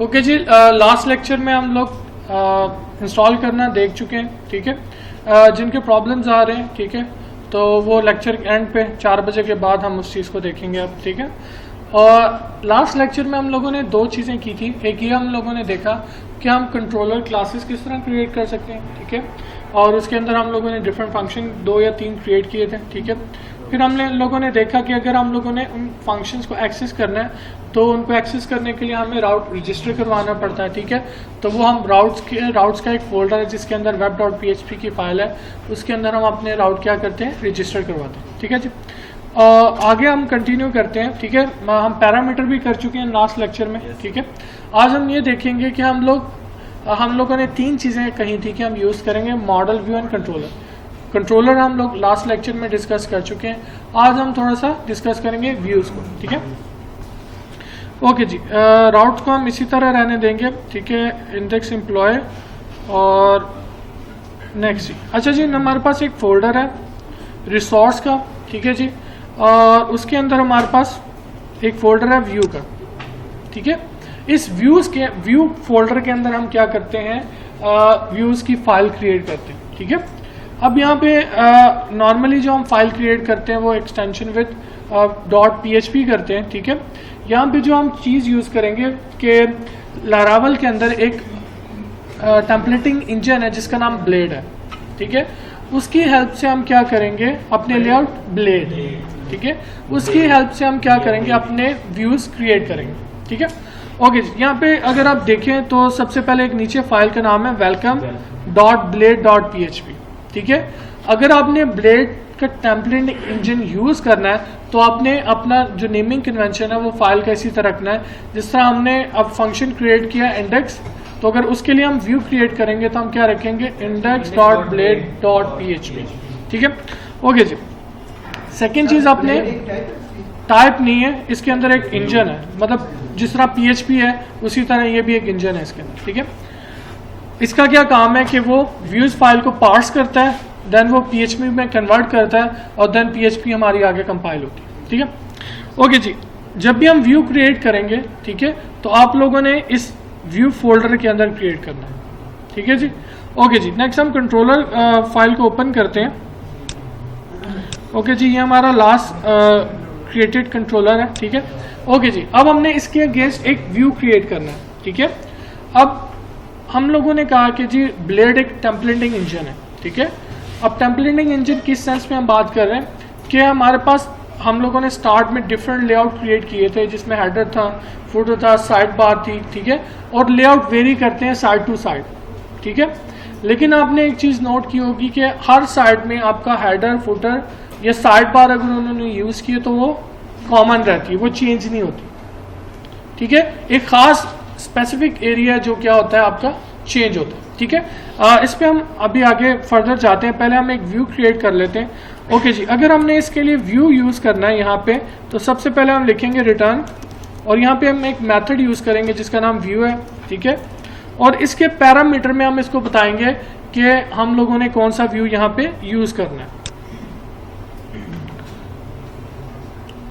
Okay जी, last lecture में हम लोग इंस्टॉल करना देख चुके हैं, ठीक है। जिनके प्रॉब्लम्स आ रहे हैं, ठीक है, तो वो लेक्चर एंड पे 4 बजे के बाद हम उस चीज़ को देखेंगे अब, ठीक है। और लास्ट लेक्चर में हम लोगों ने 2 चीज़ें की थी। एक ये हम लोगों ने देखा कि हम कंट्रोलर क्लासेस किस तरह क्रिएट कर सकते हैं, ठीक है, और उसके अंदर हम लोगों ने डिफरेंट फंक्शन 2 या 3 क्रिएट किए थे, ठीक है। फिर हमने लोगों ने देखा कि अगर हम लोगों ने उन फंक्शंस को एक्सेस करना है तो उनको एक्सेस करने के लिए हमें राउट रजिस्टर करवाना पड़ता है, ठीक है। तो वो हम राउट्स का एक फोल्डर है जिसके अंदर web.php की फाइल है, उसके अंदर हम अपने राउट क्या करते हैं, रजिस्टर करवाते हैं, ठीक है जी। आगे हम कंटिन्यू करते हैं, ठीक है। हम पैरामीटर भी कर चुके हैं लास्ट लेक्चर में, ठीक है। आज हम ये देखेंगे कि हम लोगों ने 3 चीज़ें कही थी कि हम यूज़ करेंगे, model, view and controller. Controller हम लोग लास्ट लेक्चर में डिस्कस कर चुके हैं, आज हम थोड़ा सा डिस्कस करेंगे व्यूज़ को, ठीक है। ओके जी, राउट को हम इसी तरह रहने देंगे, ठीक है, इंडेक्स एम्प्लॉय और नेक्स्ट जी। अच्छा जी, हमारे पास एक फोल्डर है रिसोर्स का, ठीक है जी, और उसके अंदर हमारे पास एक फोल्डर है व्यू का, ठीक है। इस व्यू फोल्डर के अंदर हम क्या करते हैं, व्यूज़ की फाइल क्रिएट करते हैं, ठीक है। अब यहाँ पे नॉर्मली जो हम फाइल क्रिएट करते हैं वो एक्सटेंशन विद .php करते हैं, ठीक है। यहाँ पे जो हम चीज़ यूज़ करेंगे कि लारावल के अंदर एक टेम्पलेटिंग इंजन है जिसका नाम ब्लेड है, ठीक है। उसकी हेल्प से हम क्या करेंगे, अपने लेआउट ब्लेड, ठीक है, उसकी हेल्प से हम क्या करेंगे, अपने व्यूज़ क्रिएट करेंगे, ठीक है। ओके, यहाँ पे अगर आप देखें तो सबसे पहले एक नीचे फाइल का नाम है welcome.blade.php, ठीक है। अगर आपने ब्लेड का टेम्पलेट इंजन यूज़ करना है तो आपने अपना जो नेमिंग कन्वेंशन है वो फाइल का इसी तरह रखना है जिस तरह हमने अब फंक्शन क्रिएट किया इंडेक्स, तो अगर उसके लिए हम व्यू क्रिएट करेंगे तो हम क्या रखेंगे, index.blade.php, ठीक है। ओके जी, सेकेंड चीज़ आपने टाइप नहीं है, इसके अंदर एक इंजन है, मतलब जिस तरह PHP है उसी तरह ये भी एक इंजन है इसके अंदर, ठीक है। इसका क्या काम है कि वो व्यूज़ फाइल को पार्स करता है, देन वो PHP में कन्वर्ट करता है और देन PHP हमारी आगे कंपाइल होती है, ठीक है। ओके जी, जब भी हम व्यू क्रिएट करेंगे, ठीक है, तो आप लोगों ने इस व्यू फोल्डर के अंदर क्रिएट करना है, ठीक है जी। ओके जी, नेक्स्ट हम कंट्रोलर फाइल को ओपन करते हैं। ओके जी, ये हमारा लास्ट क्रिएटेड कंट्रोलर है, ठीक है। ओके जी, अब हमने इसके अगेंस्ट एक व्यू क्रिएट करना है, ठीक है। अब हम लोगों ने कहा कि जी ब्लेड एक टेम्पलेटिंग इंजन है, ठीक है। अब टेम्पलेटिंग इंजन किस सेंस में हम बात कर रहे हैं कि हमारे पास हम लोगों ने स्टार्ट में डिफरेंट लेआउट क्रिएट किए थे जिसमें हेडर था, फुटर था, साइड बार थी, ठीक है, और लेआउट वेरी करते हैं साइड टू साइड, ठीक है। लेकिन आपने एक चीज़ नोट की होगी कि हर साइड में आपका हेडर, फुटर या साइड बार अगर उन्होंने यूज़ किए तो वो कॉमन रहती है, वो चेंज नहीं होती, ठीक है। एक ख़ास स्पेसिफिक एरिया जो क्या होता है आपका चेंज होता है, ठीक है। इस पे हम अभी आगे फर्दर जाते हैं, पहले हम एक व्यू क्रिएट कर लेते हैं। ओके जी, अगर हमने इसके लिए व्यू यूज़ करना है यहाँ पे तो सबसे पहले हम लिखेंगे रिटर्न और यहाँ पे हम एक मेथड यूज़ करेंगे जिसका नाम व्यू है, ठीक है। और इसके पैरामीटर में हम इसको बताएंगे कि हम लोगों ने कौन सा व्यू यहाँ पे यूज़ करना है,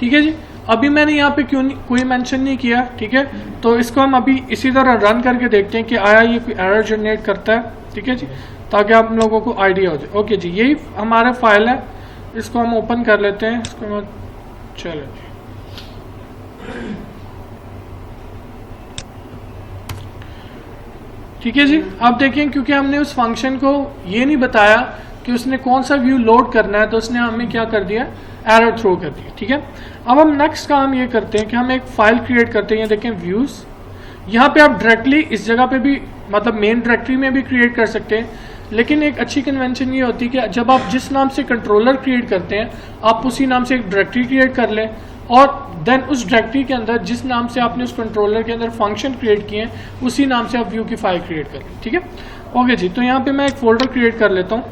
ठीक है जी। अभी मैंने यहाँ पे क्यों कोई मेंशन नहीं किया, ठीक है, तो इसको हम अभी इसी तरह रन करके देखते हैं कि आया ये कोई एरर जनरेट करता है, ठीक है जी, ताकि आप लोगों को आइडिया हो जाए। ओके जी, यही हमारा फाइल है, इसको हम ओपन कर लेते हैं, इसको चलो जी। ठीक है जी, अब देखें क्योंकि हमने उस फंक्शन को ये नहीं बताया कि उसने कौन सा व्यू लोड करना है तो उसने हमें क्या कर दिया, एरर थ्रो कर दिया, ठीक है। अब हम नेक्स्ट काम ये करते हैं कि हम एक फाइल क्रिएट करते हैं, ये देखें व्यूज़। यहाँ पे आप डायरेक्टली इस जगह पे भी मतलब मेन डायरेक्टरी में भी क्रिएट कर सकते हैं, लेकिन एक अच्छी कन्वेंशन ये होती है कि जब आप जिस नाम से कंट्रोलर क्रिएट करते हैं आप उसी नाम से एक डायरेक्टरी क्रिएट कर लें और देन उस डायरेक्टरी के अंदर जिस नाम से आपने उस कंट्रोलर के अंदर फंक्शन क्रिएट किए हैं उसी नाम से आप व्यू की फाइल क्रिएट कर लें, ठीक है। ओके जी, तो यहाँ पे मैं एक फोल्डर क्रिएट कर लेता हूँ,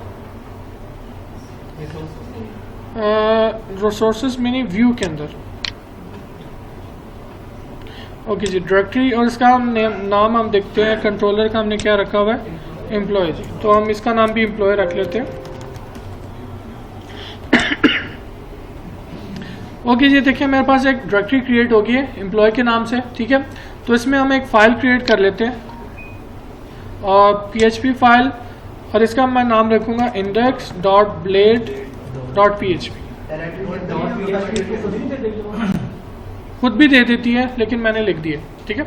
रिसोर्सेज में व्यू के अंदर। ओके जी, डायरेक्टरी और इसका हम नाम हम देखते हैं, कंट्रोलर का हमने क्या रखा हुआ है, एम्प्लॉय जी, तो हम इसका नाम भी एम्प्लॉय रख लेते हैं। ओके जी, देखिए मेरे पास एक डायरेक्टरी क्रिएट होगी है एम्प्लॉय के नाम से, ठीक है। तो इसमें हम एक फ़ाइल क्रिएट कर लेते हैं और PHP फाइल, और इसका मैं नाम रखूँगा index.blade.php। खुद भी दे देती है लेकिन मैंने लिख दिया, ठीक है।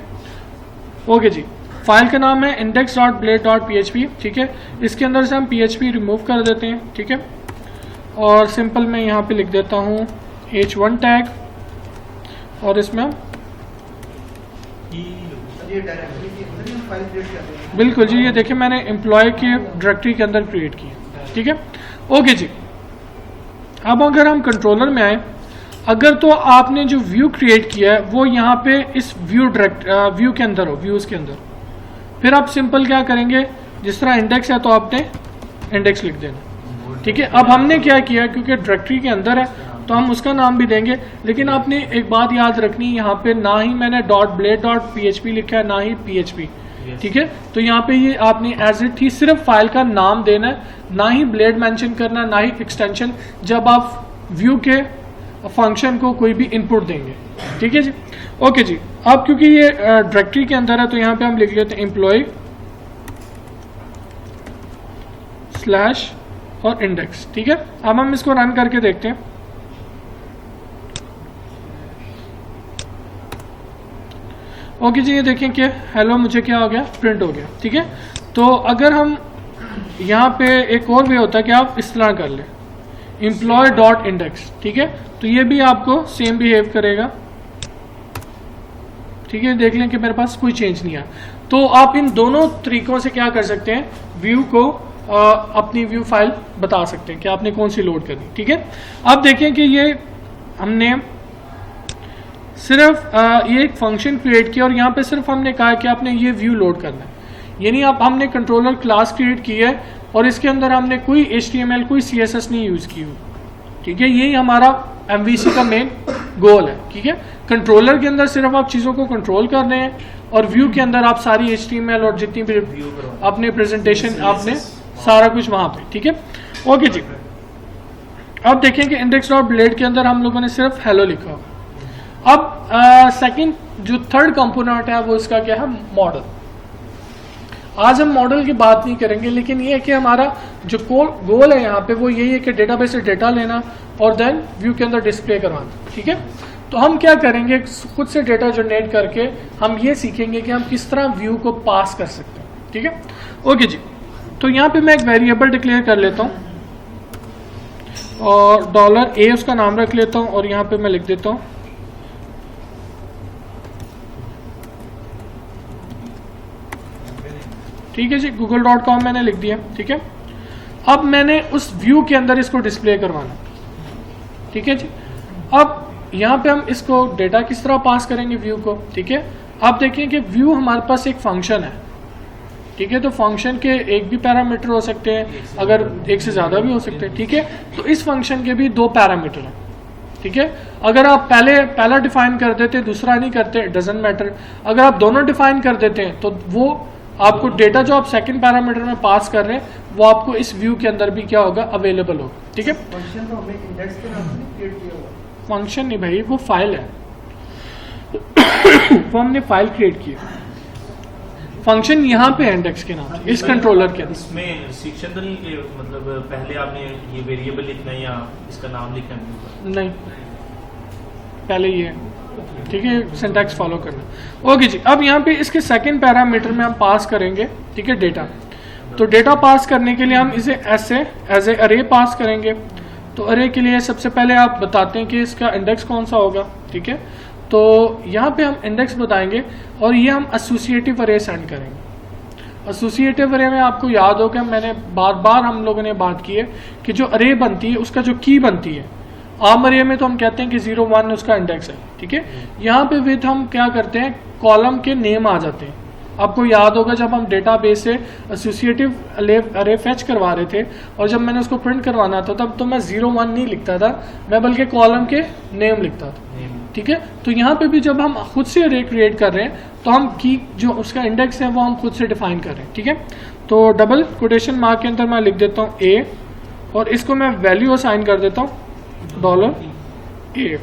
ओके जी, फाइल का नाम है index.blade.php, ठीक है। इसके अंदर से हम PHP रिमूव कर देते हैं, ठीक है। और सिंपल मैं यहाँ पे लिख देता हूँ h1 टैग, और इसमें बिल्कुल जी, ये देखिए मैंने एम्प्लॉय के डायरेक्टरी के अंदर क्रिएट किया, ठीक है। ओके जी, अब अगर हम कंट्रोलर में आए, अगर तो आपने जो व्यू क्रिएट किया है वो यहाँ पे इस व्यू के अंदर हो, व्यूज़ के अंदर, फिर आप सिंपल क्या करेंगे, जिस तरह इंडेक्स है तो आपने इंडेक्स लिख देना, ठीक है। अब हमने क्या किया, क्योंकि डायरेक्टरी के अंदर है तो हम उसका नाम भी देंगे, लेकिन आपने एक बात याद रखनी, यहाँ पे ना ही मैंने .blade.php लिखा है ना ही PHP, ठीक है। तो यहाँ पे ये आपने एज इट ही सिर्फ फाइल का नाम देना है, ना ही ब्लेड मेंशन करना, ना ही एक्सटेंशन, जब आप व्यू के फंक्शन को कोई भी इनपुट देंगे, ठीक है जी। ओके जी, अब क्योंकि ये डायरेक्टरी के अंदर है तो यहाँ पे हम लिख लेते हैं एम्प्लॉय स्लैश और इंडेक्स, ठीक है। अब हम इसको रन करके देखते हैं। ओके जी, ये देखें कि हेलो मुझे क्या हो गया, प्रिंट हो गया, ठीक है। तो अगर हम यहाँ पे एक और वे होता है कि आप इस तरह कर लें employee.index, ठीक है, तो ये भी आपको सेम बिहेव करेगा, ठीक है। देख लें कि मेरे पास कोई चेंज नहीं आया। तो आप इन दोनों तरीकों से क्या कर सकते हैं, व्यू को अपनी व्यू फाइल बता सकते हैं कि आपने कौन सी लोड करनी, ठीक है। अब देखें कि ये हमने सिर्फ ये एक फंक्शन क्रिएट किया और यहाँ पे सिर्फ हमने कहा कि आपने ये व्यू लोड करना है, यानी आप हमने कंट्रोलर क्लास क्रिएट की है और इसके अंदर हमने कोई HTML कोई CSS नहीं यूज़ की हो, ठीक है। यही हमारा MVC का मेन गोल है, ठीक है। कंट्रोलर के अंदर सिर्फ आप चीज़ों को कंट्रोल कर रहे हैं और व्यू के अंदर आप सारी HTML और जितनी भी अपने प्रेजेंटेशन आपने सारा कुछ वहाँ पे, ठीक है। ओके जी, अब देखें कि index.blade के अंदर हम लोगों ने सिर्फ हेलो लिखा। अब सेकंड जो थर्ड कंपोनेंट है वो इसका क्या है, मॉडल। आज हम मॉडल की बात नहीं करेंगे, लेकिन ये है कि हमारा जो गोल है यहाँ पे वो यही है कि डेटाबेस से डेटा लेना और देन व्यू के अंदर डिस्प्ले करवाना, ठीक है। तो हम क्या करेंगे, खुद से डेटा जनरेट करके हम ये सीखेंगे कि हम किस तरह व्यू को पास कर सकते हैं, ठीक है। ओके जी, तो यहाँ पे मैं एक वेरिएबल डिक्लेयर कर लेता हूँ और $a उसका नाम रख लेता हूँ और यहाँ पे मैं लिख देता हूँ ठीक है जी, google.com मैंने लिख दिया, ठीक है। अब मैंने उस व्यू के अंदर इसको डिस्प्ले करवाना, ठीक है जी। अब यहाँ पे हम इसको डेटा किस तरह पास करेंगे व्यू को, ठीक है। आप देखें कि व्यू हमारे पास एक फंक्शन है, ठीक है। तो फंक्शन के एक भी पैरामीटर हो सकते हैं, अगर एक से ज़्यादा भी हो सकते हैं, ठीक है। तो इस फंक्शन के भी 2 पैरामीटर हैं, ठीक है। अगर आप पहला डिफाइन कर देते दूसरा नहीं करते, डजंट मैटर। अगर आप दोनों डिफाइन कर देते हैं तो वो आपको डेटा जो आप सेकंड पैरामीटर में पास कर रहे हैं वो आपको इस व्यू के अंदर भी क्या होगा, अवेलेबल होगा, ठीक है। फंक्शन तो हमने इंडेक्स के नाम से क्रिएट किया होगा। फंक्शन नहीं भाई, वो फाइल है वो हमने फाइल क्रिएट की। फंक्शन यहाँ पे है इंडेक्स के नाम से, इस कंट्रोलर के अंदर। इसमें रिस्ट्रिक्शन तो नहीं कि मतलब पहले आपने ये वेरिएबल लिखना है या इसका नाम लिखना है? नहीं, पहले ये, ठीक है, सिंटैक्स फॉलो करना। ओके जी, अब यहाँ पे इसके सेकंड पैरामीटर में हम पास करेंगे, ठीक है, डेटा। तो डेटा पास करने के लिए हम इसे ऐसे एज ए अरे पास करेंगे। तो अरे के लिए सबसे पहले आप बताते हैं कि इसका इंडेक्स कौन सा होगा, ठीक है। तो यहाँ पे हम इंडेक्स बताएंगे और ये हम एसोसिएटिव अरे सेंड करेंगे। एसोसिएटिव अरे में आपको याद होगा, मैंने बार बार हम लोगों ने बात की है कि जो अरे बनती है उसका जो की बनती है, आम अरे में तो हम कहते हैं कि 0 1 उसका इंडेक्स है, ठीक है। यहाँ पे विद हम क्या करते हैं, कॉलम के नेम आ जाते हैं। आपको याद होगा जब हम डेटाबेस से एसोसिएटिव अरे फेच करवा रहे थे और जब मैंने उसको प्रिंट करवाना था तब तो मैं 0 1 नहीं लिखता था, मैं बल्कि कॉलम के नेम लिखता था, ठीक है। तो यहाँ पे भी जब हम खुद से अरे क्रिएट कर रहे हैं तो हम की जो उसका इंडेक्स है वो हम खुद से डिफाइन कर रहे हैं, ठीक है। तो डबल कोटेशन मार्क के अंदर मैं लिख देता हूँ a और इसको मैं वैल्यू असाइन कर देता हूँ $a,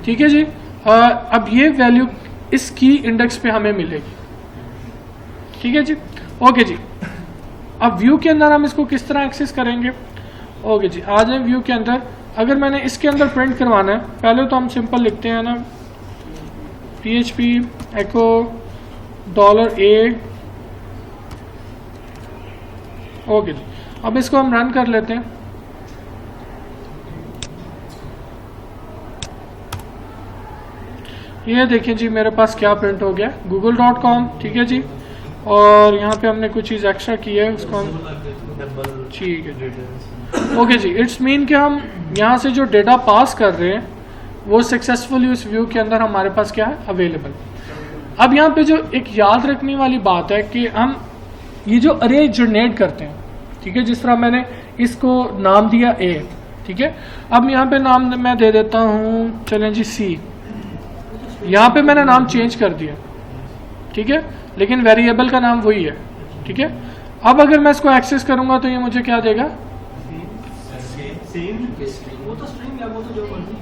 ठीक है जी। अब ये वैल्यू इस की इंडेक्स पे हमें मिलेगी, ठीक है जी। ओके जी, अब व्यू के अंदर हम इसको किस तरह एक्सेस करेंगे। ओके जी, आ जाए व्यू के अंदर। अगर मैंने इसके अंदर प्रिंट करवाना है, पहले तो हम सिंपल लिखते हैं ना PHP echo $a। ओके जी, अब इसको हम रन कर लेते हैं। ये देखिए जी मेरे पास क्या प्रिंट हो गया, google.com, ठीक है जी। और यहाँ पे हमने कुछ चीज़ एक्स्ट्रा की है, उसको हम ठीक है। ओके जी, इट्स मीन कि हम यहाँ से जो डेटा पास कर रहे हैं वो सक्सेसफुली उस व्यू के अंदर हमारे पास क्या है, अवेलेबल। अब यहाँ पे जो एक याद रखने वाली बात है कि हम ये जो अरे जनरेट करते हैं, ठीक है, जिस तरह मैंने इसको नाम दिया A, ठीक है। अब यहाँ पे नाम मैं दे देता हूँ, चलें जी C। यहाँ पे मैंने नाम चेंज कर दिया, ठीक है, लेकिन वेरिएबल का नाम वही है, ठीक है। अब अगर मैं इसको एक्सेस करूंगा तो ये मुझे क्या देगा, वो तो स्ट्रिंग है, वो तो जो मर्जी।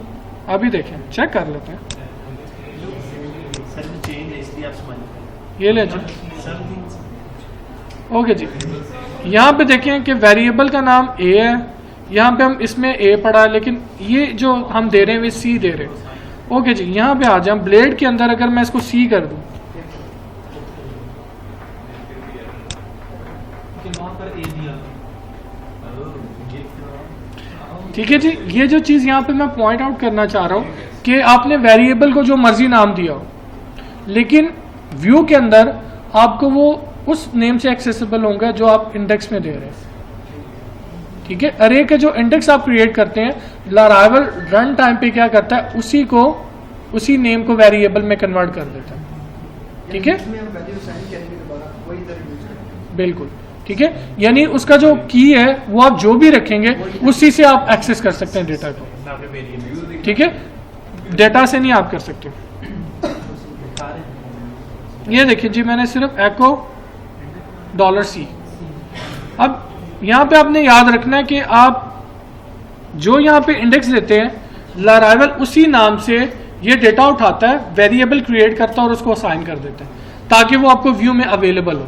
अभी देखें, चेक कर लेते हैं। सर चेंज है इसलिए आप समझ ये ले जी। ओके जी, यहाँ पे देखें कि वेरिएबल का नाम A है, यहाँ पे हम इसमें A पढ़ा है, लेकिन ये जो हम दे रहे हैं वे C दे रहे हैं। ओके जी, यहाँ पे आ जाए ब्लेड के अंदर, अगर मैं इसको C कर दूं, ठीक है जी। ये जो चीज़ यहाँ पे मैं पॉइंट आउट करना चाह रहा हूँ कि आपने वेरिएबल को जो मर्जी नाम दिया हो, लेकिन व्यू के अंदर आपको वो उस नेम से एक्सेसिबल होगा जो आप इंडेक्स में दे रहे हैं, ठीक है। अरे के जो इंडेक्स आप क्रिएट करते हैं, लाराइवल रन टाइम पे क्या करता है, उसी नेम को वेरिएबल में कन्वर्ट कर देता है, ठीक है, बिल्कुल, ठीक है। यानी उसका जो की है वो आप जो भी रखेंगे उसी से आप एक्सेस कर सकते हैं डेटा को, ठीक है, डेटा से नहीं आप कर सकते। ये देखिए जी, मैंने सिर्फ echo $C। अब यहाँ पे आपने याद रखना है कि आप जो यहाँ पे इंडेक्स देते हैं, लाराइवल उसी नाम से ये डेटा उठाता है, वेरिएबल क्रिएट करता है और उसको असाइन कर देता है ताकि वो आपको व्यू में अवेलेबल हो,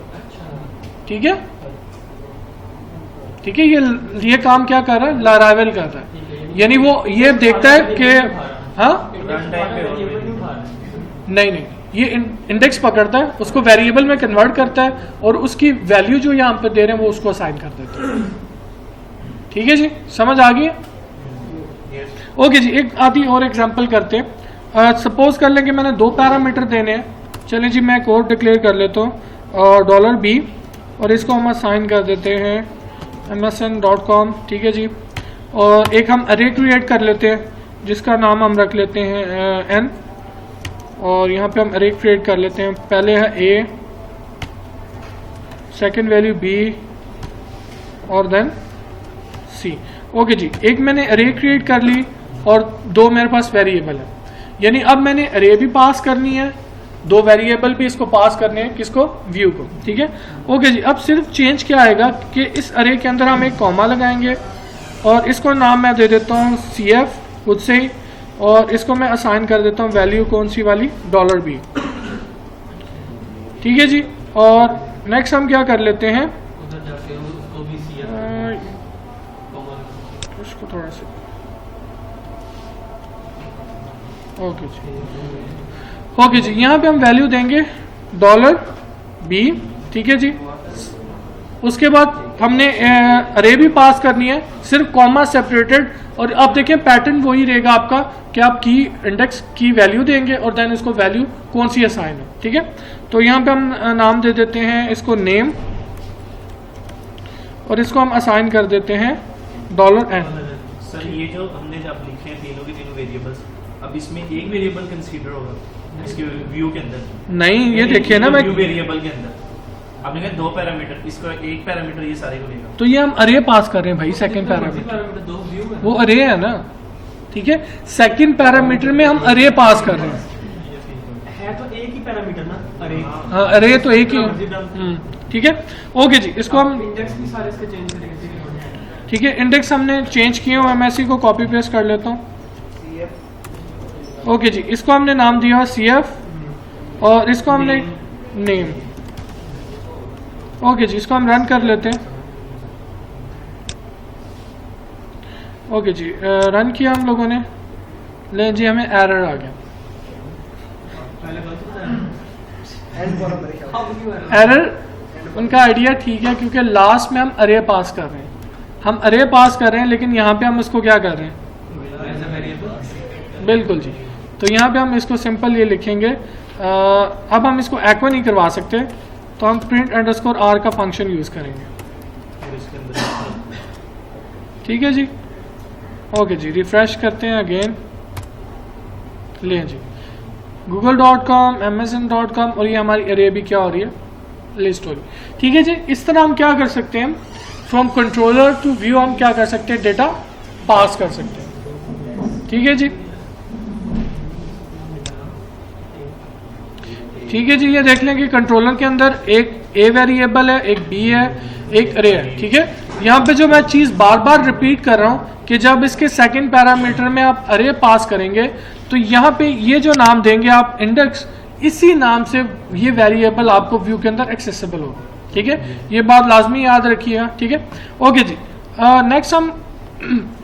ठीक है, ठीक है। ये काम क्या कर रहा है, लाराइवल कर रहा है, यानी वो ये देखता है कि हाँ नहीं, ये इंडेक्स पकड़ता है, उसको वेरिएबल में कन्वर्ट करता है और उसकी वैल्यू जो यहाँ पे दे रहे हैं वो उसको असाइन कर देता है, ठीक है जी, समझ आ गई। ओके जी, एक आधी और एग्जांपल करते हैं। सपोज कर लें कि मैंने 2 पैरामीटर देने हैं। चलें जी, मैं कोड डिक्लेयर कर लेता हूँ $B और इसको हम असाइन कर देते हैं msn.com, ठीक है जी। और एक हम अरे क्रिएट कर लेते हैं जिसका नाम हम रख लेते हैं n, और यहाँ पे हम अरे क्रिएट कर लेते हैं। पहले है A, सेकंड वैल्यू B और देन C। ओके जी, एक मैंने अरे क्रिएट कर ली और 2 मेरे पास वेरिएबल है, यानी अब मैंने अरे भी पास करनी है, 2 वेरिएबल भी इसको पास करने हैं, किसको, व्यू को, ठीक है। ओके जी, अब सिर्फ चेंज क्या आएगा कि इस अरे के अंदर हम एक कॉमा लगाएंगे और इसको नाम मैं दे देता हूँ CF खुद से ही, और इसको मैं असाइन कर देता हूँ वैल्यू कौन सी वाली, $B, ठीक है जी। और नेक्स्ट हम क्या कर लेते हैं, उसको थोड़ा सा, ओके जी, यहाँ पे हम वैल्यू देंगे $B, ठीक है जी। उसके बाद हमने अरे भी पास करनी है, सिर्फ कॉमा सेपरेटेड, और आप देखें पैटर्न वही रहेगा आपका कि आप की इंडेक्स की वैल्यू देंगे और देन इसको वैल्यू कौन सी असाइन है, ठीक है। तो यहाँ पे हम नाम दे देते हैं इसको नेम, और इसको हम असाइन कर देते हैं $N। सर ये जो हमने जब लिखे हैं तीनों के तीनों वेरिएबल्स, अब इसमें एक वेरिएबल कंसीडर होगा इसके व्यू के अंदर? नहीं, ये देखिए ना, मैं व्यू वेरिएबल के अंदर आपने कहा 2 पैरामीटर, इसको एक पैरामीटर ये सारे को लेगा, तो ये हम अरे पास कर रहे हैं भाई, सेकंड पैरामीटर वो अरे है ना, ठीक है। सेकंड पैरामीटर में हम अरे पास कर रहे हैं, तो एक ही पैरामीटर ना अरे, हाँ अरे तो एक ही, ठीक है। ओके जी, इसको हम इंडेक्स भी सारे इसके चेंज करेंगे, ठीक है। इंडेक्स हमने चेंज किए हुए, मैं इसी को कॉपी पेस्ट कर लेता हूँ। ओके जी, इसको हमने नाम दिया CF और इसको हमने नेम। ओके जी, इसको हम रन कर लेते हैं। ओके जी, रन किया हम लोगों ने, ले जी हमें एरर आ गया। पहले गलत बताया। एरर उनका आइडिया ठीक है, क्योंकि लास्ट में हम अरे पास कर रहे हैं, हम अरे पास कर रहे हैं, लेकिन यहाँ पे हम इसको क्या कर रहे हैं, बिल्कुल जी। तो यहाँ पे हम इसको सिंपल ये लिखेंगे। अब हम इसको एको नहीं करवा सकते, तो हम print_r का फंक्शन यूज़ करेंगे। और इसके अंदर ठीक है जी। ओके जी, रिफ्रेश करते हैं अगेन, लें जी google.com, amazon.com और ये हमारी अरे भी क्या हो रही है, लिस्ट हो रही है। ठीक है जी, इस तरह हम क्या कर सकते हैं, फ्रॉम कंट्रोलर टू व्यू हम क्या कर सकते हैं, डेटा पास कर सकते हैं। ठीक है जी, ठीक है जी। ये देख लें कि कंट्रोलर के अंदर एक ए वेरिएबल है, एक बी है, एक अरे है। ठीक है, यहाँ पे जो मैं चीज़ बार बार रिपीट कर रहा हूँ कि जब इसके सेकंड पैरामीटर में आप अरे पास करेंगे तो यहाँ पे ये जो नाम देंगे आप इंडेक्स, इसी नाम से ये वेरिएबल आपको व्यू के अंदर एक्सेसिबल होगा। ठीक है, ये बात लाजमी याद रखिएगा। ठीक है, ओके जी। नेक्स्ट हम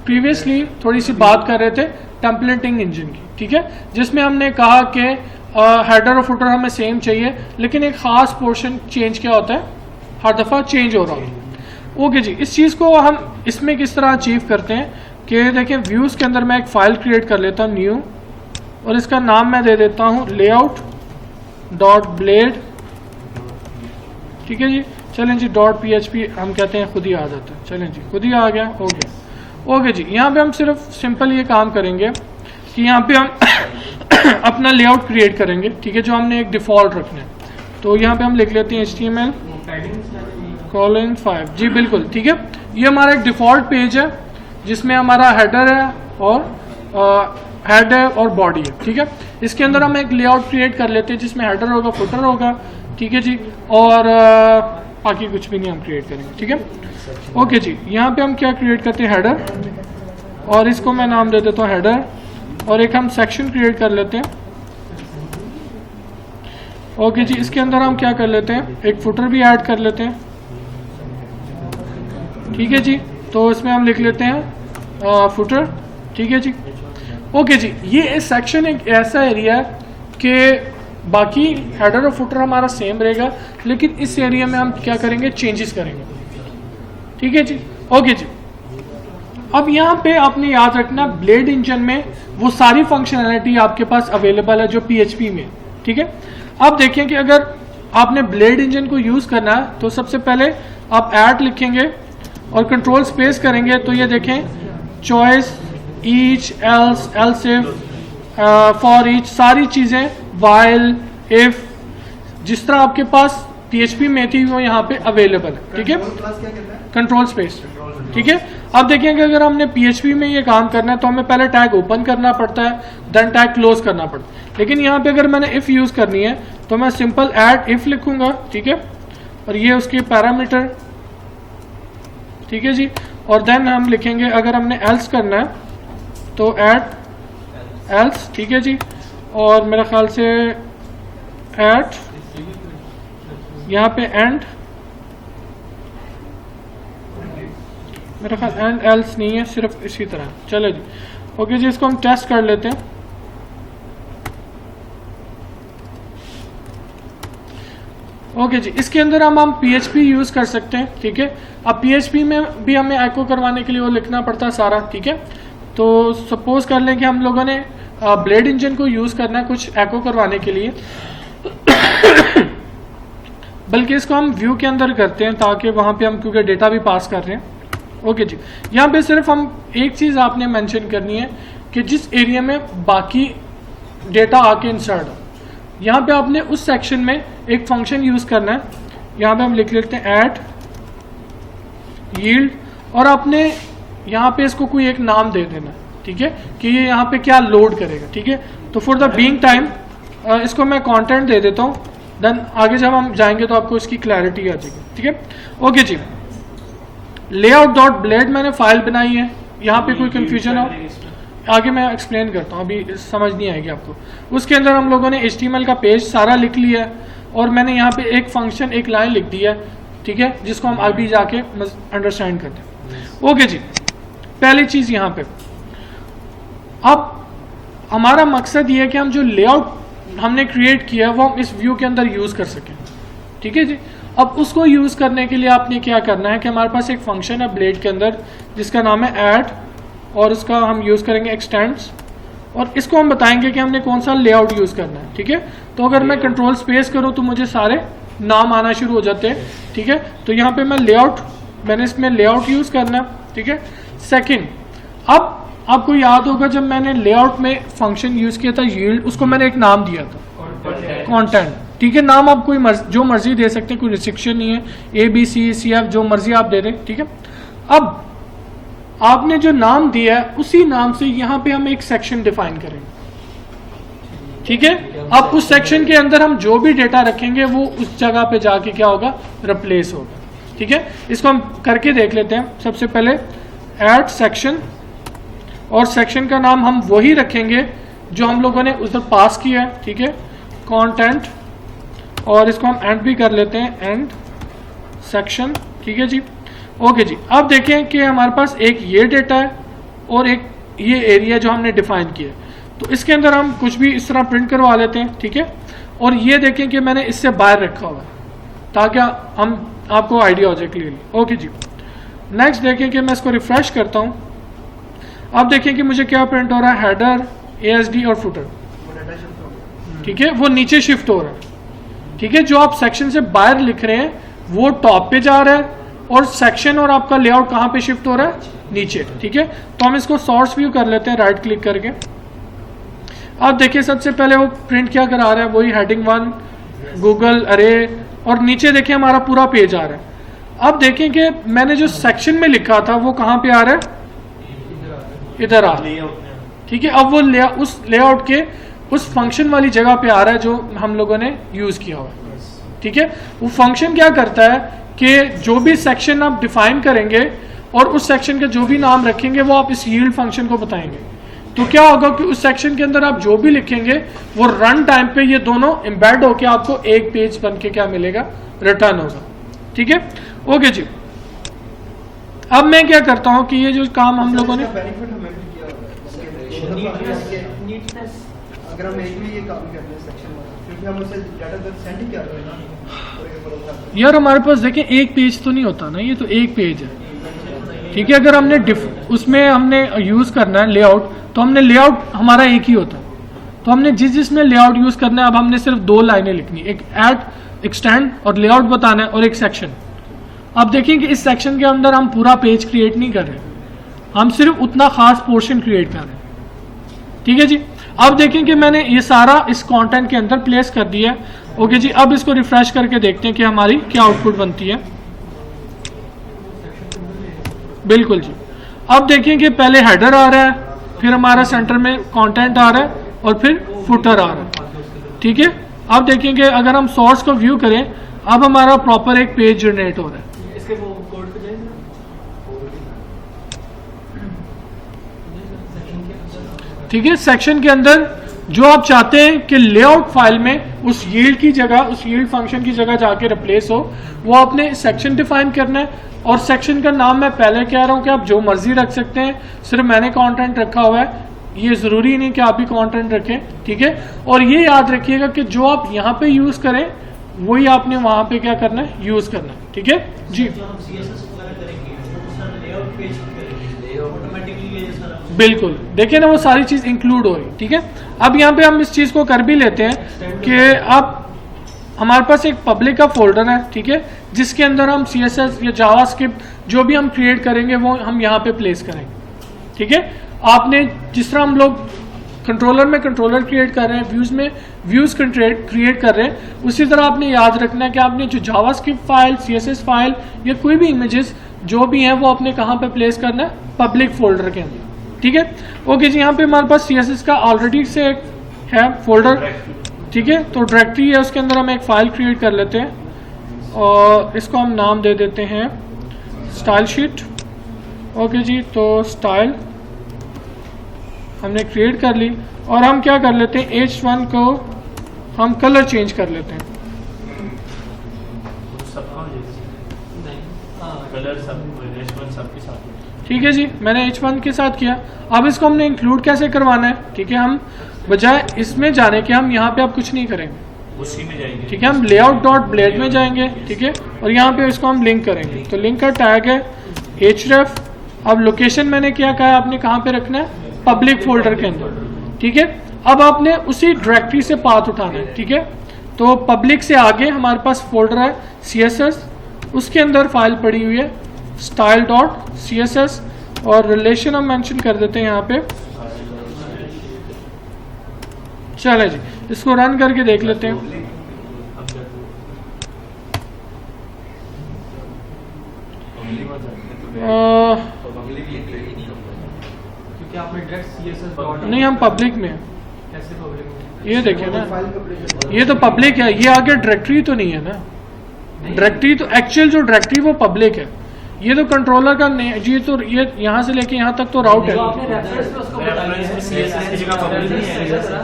प्रीवियसली थोड़ी सी बात कर रहे थे टेम्पलेटिंग इंजन की। ठीक है, जिसमें हमने कहा कि हेडर और फुटर हमें सेम चाहिए, लेकिन एक ख़ास पोर्शन चेंज क्या होता है, हर दफ़ा चेंज हो रहा होता है। ओके जी, इस चीज़ को हम इसमें किस तरह अचीव करते हैं कि देखिए, व्यूज़ के अंदर मैं एक फ़ाइल क्रिएट कर लेता हूँ न्यू, और इसका नाम मैं दे देता हूँ layout.blade। ठीक है जी, चलें जी, .php हम कहते हैं खुद ही आ जाता है। चलें जी, खुद ही आ गया, हो गया। ओके जी, यहाँ पे हम सिर्फ सिंपल ये काम करेंगे कि यहाँ पे हम अपना लेआउट क्रिएट करेंगे। ठीक है, जो हमने एक डिफ़ॉल्ट रखना है, तो यहाँ पे हम लिख लेते हैं HTML:5। जी बिल्कुल, ठीक है। ये हमारा एक डिफ़ॉल्ट पेज है जिसमें हमारा हेडर है और हेड है और बॉडी है। ठीक है, इसके अंदर हम एक लेआउट क्रिएट कर लेते हैं जिसमें हेडर होगा, फुटर होगा। ठीक है जी, और बाकी कुछ भी नहीं हम क्रिएट करेंगे। ठीक है, ओके जी। यहाँ पे हम क्या क्रिएट करते हैं, हेडर, और इसको मैं नाम दे देता हूँ हेडर, और एक हम सेक्शन क्रिएट कर लेते हैं। ओके जी, इसके अंदर हम क्या कर लेते हैं, एक फुटर भी ऐड कर लेते हैं। ठीक है जी, तो इसमें हम लिख लेते हैं फुटर। ठीक है जी, ओके जी। ये सेक्शन एक ऐसा एरिया है कि बाकी हेडर और फुटर हमारा सेम रहेगा, लेकिन इस एरिया में हम क्या करेंगे, चेंजेस करेंगे। ठीक है जी, ओके जी। अब यहाँ पे आपने याद रखना, ब्लेड इंजन में वो सारी फंक्शनैलिटी आपके पास अवेलेबल है जो PHP में। ठीक है, अब देखिए कि अगर आपने ब्लेड इंजन को यूज़ करना है तो सबसे पहले आप ऐड लिखेंगे और कंट्रोल स्पेस करेंगे, तो ये देखें choice, each, else, else if, for each, सारी चीज़ें, वाइल, इफ, जिस तरह आपके पास PHP में थी वो यहाँ पे अवेलेबल है। ठीक है, कंट्रोल स्पेस। ठीक है, अब देखिए कि अगर हमने PHP में ये काम करना है तो हमें पहले टैग ओपन करना पड़ता है, देन टैग क्लोज करना पड़ता है। लेकिन यहाँ पे अगर मैंने इफ़ यूज़ करनी है तो मैं सिंपल ऐड इफ़ लिखूंगा। ठीक है, और ये उसके पैरामीटर। ठीक है जी, और देन हम लिखेंगे अगर हमने एल्स करना है तो ऐड एल्स। ठीक है जी, और मेरा ख्याल से ऐड यहाँ पे एंड, मेरा ख्याल एंड एल्स नहीं है, सिर्फ इसी तरह। चलो जी, ओके जी, इसको हम टेस्ट कर लेते हैं। ओके जी, इसके अंदर हम PHP यूज़ कर सकते हैं। ठीक है, अब PHP में भी हमें एको करवाने के लिए वो लिखना पड़ता है सारा। ठीक है, तो सपोज कर लें कि हम लोगों ने ब्लेड इंजन को यूज़ करना है कुछ एको करवाने के लिए बल्कि इसको हम व्यू के अंदर करते हैं ताकि वहाँ पे हम, क्योंकि डेटा भी पास कर रहे हैं। ओके जी, यहाँ पे सिर्फ हम एक चीज़ आपने मेंशन करनी है कि जिस एरिया में बाकी डेटा आके इंसर्ट हो, यहाँ पे आपने उस सेक्शन में एक फंक्शन यूज़ करना है। यहाँ पे हम लिख लेते हैं ऐड यील्ड, और आपने यहाँ पे इसको कोई एक नाम दे देना। ठीक है, कि ये यहाँ पे क्या लोड करेगा। ठीक है, तो फॉर द बीइंग टाइम इसको मैं कंटेंट दे देता हूँ, देन आगे जब हम जाएंगे तो आपको इसकी क्लैरिटी आ जाएगी। ठीक है, ओके जी। layout.blade मैंने फाइल बनाई है, यहाँ पे कोई कंफ्यूजन हो, आगे मैं एक्सप्लेन करता हूँ, अभी समझ नहीं आएगी आपको। उसके अंदर हम लोगों ने HTML का पेज सारा लिख लिया है और मैंने यहाँ पे एक फंक्शन, एक लाइन लिख दी है, ठीक है, जिसको हम अभी जाके अंडरस्टैंड करते हैं। ओके जी, पहली चीज़ यहाँ पे, अब हमारा मकसद ये है कि हम जो लेआउट हमने क्रिएट किया वो हम इस व्यू के अंदर यूज़ कर सकें, ठीक है जी। अब उसको यूज़ करने के लिए आपने क्या करना है कि हमारे पास एक फंक्शन है ब्लेड के अंदर जिसका नाम है ऐड, और उसका हम यूज़ करेंगे एक्सटेंड्स, और इसको हम बताएंगे कि हमने कौन सा लेआउट यूज़ करना है, ठीक है। तो अगर मैं कंट्रोल स्पेस करूँ तो मुझे सारे नाम आना शुरू हो जाते हैं, ठीक है। तो यहाँ पे मैं लेआउट, मैंने इसमें लेआउट यूज़ करना है, ठीक है। सेकेंड, अब आपको याद होगा जब मैंने लेआउट में फंक्शन यूज़ किया था यील्ड, उसको मैंने एक नाम दिया था कंटेंट, ठीक है। नाम आप कोई जो मर्जी दे सकते हैं, कोई रिस्ट्रिक्शन नहीं है, ABCCF जो मर्जी आप दे दें, ठीक है। अब आपने जो नाम दिया है उसी नाम से यहाँ पे हम एक सेक्शन डिफाइन करेंगे, ठीक है। अब उस सेक्शन के अंदर हम जो भी डेटा रखेंगे वो उस जगह पे जाके क्या होगा, रिप्लेस होगा, ठीक है। इसको हम करके देख लेते हैं। सबसे पहले ऐड सेक्शन, और सेक्शन का नाम हम वही रखेंगे जो हम लोगों ने उधर पास किया है, ठीक है, कंटेंट, और इसको हम एंड भी कर लेते हैं, एंड सेक्शन, ठीक है जी। ओके जी, अब देखें कि हमारे पास एक ये डेटा है और एक ये एरिया जो हमने डिफाइन किया है, तो इसके अंदर हम कुछ भी इस तरह प्रिंट करवा लेते हैं, ठीक है। और ये देखें कि मैंने इससे बाहर रखा हुआ है ताकि हम आपको आइडिया हो जाए क्लियरली। ओके जी, नेक्स्ट देखें कि मैं इसको रिफ्रेश करता हूँ। अब देखें कि मुझे क्या प्रिंट हो रहा है, हेडर, ASD और फुटर, ठीक है, वो नीचे शिफ्ट हो रहा है, ठीक है। जो आप सेक्शन से बाहर लिख रहे हैं वो टॉप पे जा रहा है, और सेक्शन और आपका लेआउट कहाँ पे शिफ्ट हो रहा है, नीचे, ठीक है। तो हम इसको सोर्स व्यू कर लेते हैं राइट क्लिक करके। अब देखिए सबसे पहले वो प्रिंट क्या करा रहा है, वही हेडिंग 1 गूगल अरे, और नीचे देखिए हमारा पूरा पेज आ रहा है। अब देखें कि मैंने जो सेक्शन में लिखा था वो कहाँ पे आ रहा है, इधर आ रहा है, ठीक है। अब वो उस लेआउट के उस फंक्शन वाली जगह पे आ रहा है जो हम लोगों ने यूज किया हुआ है, ठीक है। वो फंक्शन क्या करता है कि जो भी सेक्शन आप डिफाइन करेंगे और उस सेक्शन का जो भी नाम रखेंगे वो आप इस यील्ड फंक्शन को बताएंगे। तो क्या होगा कि उस सेक्शन के अंदर आप जो भी लिखेंगे वो रन टाइम पे ये दोनों एम्बेड होके आपको एक पेज बन के क्या मिलेगा, रिटर्न होगा, ठीक है। ओके जी, अब मैं क्या करता हूँ कि ये जो काम हम लोगों ने अगर हम एक में ये काम कर रहे हैं सेक्शन वाला, क्योंकि हम उसे डाटा सेंड ही कर रहे हैं ना यार, हमारे पास देखें एक पेज तो नहीं होता ना, ये तो एक पेज है, ठीक है। अगर हमने उसमें हमने यूज करना है लेआउट, तो हमने लेआउट हमारा एक ही होता है, तो हमने जिसमें लेआउट यूज करना है अब हमने सिर्फ 2 लाइनें लिखनी, एक ऐड एक्सटेंड और लेआउट बताना है, और एक सेक्शन। अब देखें कि इस सेक्शन के अंदर हम पूरा पेज क्रिएट नहीं कर रहे, हम सिर्फ उतना खास पोर्शन क्रिएट कर रहे हैं, ठीक है जी। अब देखें कि मैंने ये सारा इस कंटेंट के अंदर प्लेस कर दिया है। ओके जी, अब इसको रिफ्रेश करके देखते हैं कि हमारी क्या आउटपुट बनती है। बिल्कुल जी, अब देखें कि पहले हेडर आ रहा है, फिर हमारा सेंटर में कंटेंट आ रहा है, और फिर फुटर आ रहा है, ठीक है। अब देखें कि अगर हम सोर्स को व्यू करें, अब हमारा प्रॉपर एक पेज जनरेट हो रहा है। इसके वो कोड पे जाएंगे, ठीक है। सेक्शन के अंदर जो आप चाहते हैं कि लेआउट फाइल में उस यील्ड की जगह, उस यील्ड फंक्शन की जगह जाके रिप्लेस हो, वो आपने सेक्शन डिफाइन करना है। और सेक्शन का नाम मैं पहले कह रहा हूं कि आप जो मर्जी रख सकते हैं, सिर्फ मैंने कंटेंट रखा हुआ है, ये जरूरी नहीं कि आप भी कंटेंट रखें, ठीक है। और ये याद रखिएगा कि जो आप यहाँ पे यूज करें वही आपने वहां पे क्या करना है, यूज करना है, ठीक है जी। बिल्कुल, देखिए ना वो सारी चीज इंक्लूड हो रही, ठीक है। अब यहाँ पे हम इस चीज को कर भी लेते हैं कि अब हमारे पास एक पब्लिक का फोल्डर है, ठीक है, जिसके अंदर हम CSS या जावास्क्रिप्ट जो भी हम क्रिएट करेंगे वो हम यहाँ पे प्लेस करेंगे, ठीक है। आपने जिस तरह हम लोग कंट्रोलर में कंट्रोलर क्रिएट कर रहे हैं, व्यूज में व्यूज क्रिएट कर रहे हैं, उसी तरह आपने याद रखना है कि आपने जो जावास्क्रिप्ट फाइल, CSS फाइल या कोई भी इमेजेस जो भी हैं वो आपने कहाँ पे प्लेस करना है, पब्लिक फोल्डर के अंदर, ठीक है। ओके जी, यहाँ पे हमारे पास CSS का ऑलरेडी से एक है फोल्डर, ठीक है। तो डायरेक्टरी है, उसके अंदर हम एक फाइल क्रिएट कर लेते हैं और इसको हम नाम दे देते हैं स्टाइल शीट। ओके जी, तो स्टाइल हमने क्रिएट कर ली और हम क्या कर लेते हैं H1 को हम कलर चेंज कर लेते हैं। सबका हो जाएगा कलर सब H1 सबके साथ। ठीक है जी, मैंने H1 के साथ किया। अब इसको हमने इंक्लूड कैसे करवाना है, ठीक है, हम बजाय इसमें जाने के हम यहाँ पे अब कुछ नहीं करेंगे, उसी में जाएंगे। ठीक है, हम लेआउट डॉट ब्लेड में जाएंगे, ठीक है, और यहाँ पे इसको हम लिंक करेंगे। तो लिंक का टैग है href। अब लोकेशन मैंने क्या कहा, आपने कहाँ पे रखना है, पब्लिक फोल्डर के अंदर, ठीक है। अब आपने उसी डायरेक्टरी से पाथ उठाना है, ठीक है। तो पब्लिक से आगे हमारे पास फोल्डर है CSS, उसके अंदर फाइल पड़ी हुई है style.css और रिलेशन हम मेंशन कर देते हैं यहाँ पे। चले जी, इसको रन करके देख लेते हैं। क्योंकि आपने डायरेक्ट CSS डॉट नहीं, हम पब्लिक में हैं। कैसे पब्लिक में? ये देखिए ना, फाइल का ये तो पब्लिक है, ये आगे डायरेक्टरी तो नहीं है ना। डायरेक्टरी तो एक्चुअल जो डायरेक्टरी वो पब्लिक है, ये तो कंट्रोलर का जी, तो ये यहाँ से लेके यहाँ तक तो राउट है। जो आपने रेफरेंस में उसको रेफरेंस में CSS की जगह पब्लिक नहीं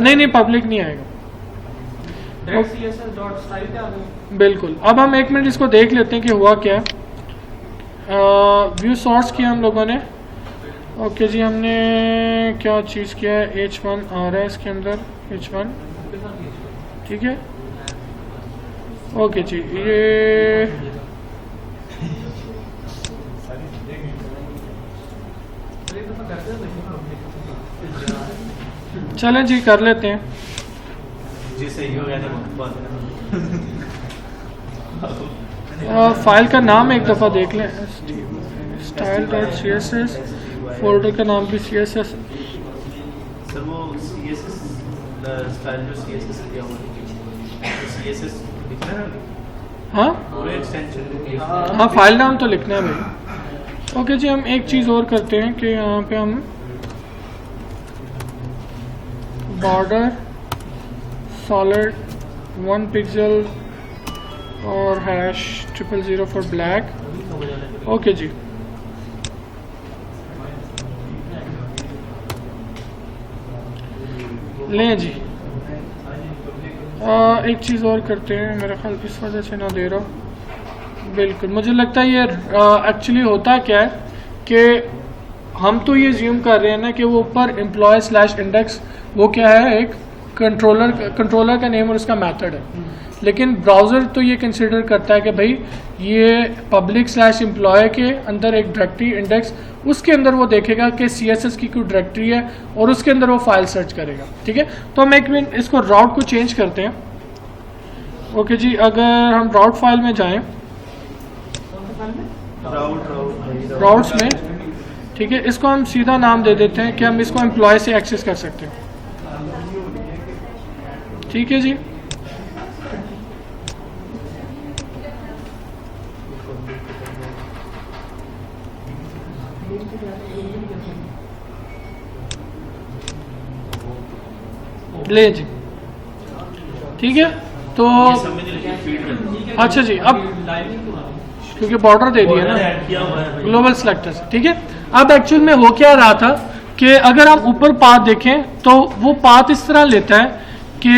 है। नहीं, पब्लिक नहीं आएगा, डायरेक्ट CSS डॉट स्टाइल पे आ गए। बिल्कुल। अब हम 1 मिनट इसको देख लेते हैं कि हुआ क्या है। व्यू सोर्स किया हम लोगों ने, ओके जी, हमने क्या चीज़ किया है, H1 आ रहा है इसके अंदर, H1, ठीक है, ओके जी। ये चलें जी, कर लेते हैं। जी सही हो गया था बात। फाइल का नाम एक दफ़ा देख लें, style.css, फोल्डर का नाम भी CSS। सर वो CSS स्टाइल जो CSS दिया हुआ है, CSS लिखना है हाँ पूरे एक्सटेंशन। हाँ, फाइल नाम तो लिखना है भाई। ओके जी, हम एक चीज़ और करते हैं कि यहाँ पे हम बॉर्डर सॉलिड 1 पिक्सल और #000 फॉर ब्लैक। ओके जी, लें जी। एक चीज़ और करते हैं, मेरा ख्याल इस वजह से ना दे रहा। बिल्कुल, मुझे लगता है ये एक्चुअली होता क्या है कि हम तो ये ज्यूम कर रहे हैं ना कि वो ऊपर एम्प्लॉय/इंडेक्स वो क्या है, एक कंट्रोलर का नेम और उसका मेथड है। लेकिन ब्राउज़र तो ये कंसिडर करता है कि भाई ये पब्लिक/एम्प्लॉय के अंदर एक डायरेक्टरी इंडेक्स, उसके अंदर वो देखेगा कि CSS की कोई डायरेक्टरी है और उसके अंदर वो फाइल सर्च करेगा, ठीक है। तो हम 1 मिनट इसको राउट को चेंज करते हैं। ओके जी, अगर हम राउट फाइल में जाएं, राउट्स में, ठीक है, इसको हम सीधा नाम दे देते हैं कि हम इसको एम्प्लॉय से एक्सेस कर सकते हैं, ठीक है जी। ले जी, ठीक है। तो अच्छा जी, अब क्योंकि बॉर्डर दे दिया ना ग्लोबल सेलेक्टर से, ठीक है। अब एक्चुअल में हो क्या रहा था कि अगर आप ऊपर पाथ देखें तो वो पाथ इस तरह लेता है कि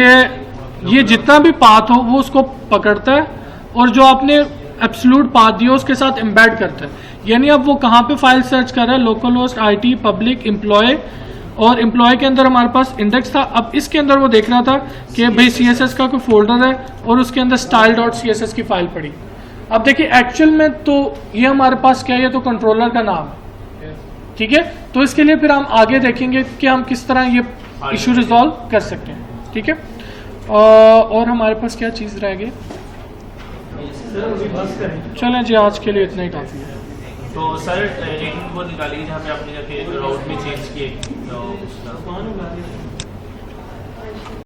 ये जितना भी पाथ हो वो उसको पकड़ता है और जो आपने एब्सोल्यूट पाथ दिया उसके साथ एम्बेड करता है। यानी अब वो कहाँ पे फाइल सर्च कर रहा है, local host, IT, public, employ, और एम्प्लॉय के अंदर हमारे पास इंडेक्स था। अब इसके अंदर वो देख रहा था कि भाई CSS का कोई फोल्डर है और उसके अंदर style.css की फाइल पड़ी। अब देखिए एक्चुअल में तो ये हमारे पास क्या है, ये तो कंट्रोलर का नाम है, ठीक है। तो इसके लिए फिर हम आगे देखेंगे कि हम किस तरह ये इशू रिजॉल्व कर सकते हैं, ठीक है। और हमारे पास क्या चीज़ रह गई, चलें जी, आज के लिए इतना ही काफ़ी है। तो सर एक वो निकालिए जहाँ पे आपने जाके राउट में चेंज किए तो उसका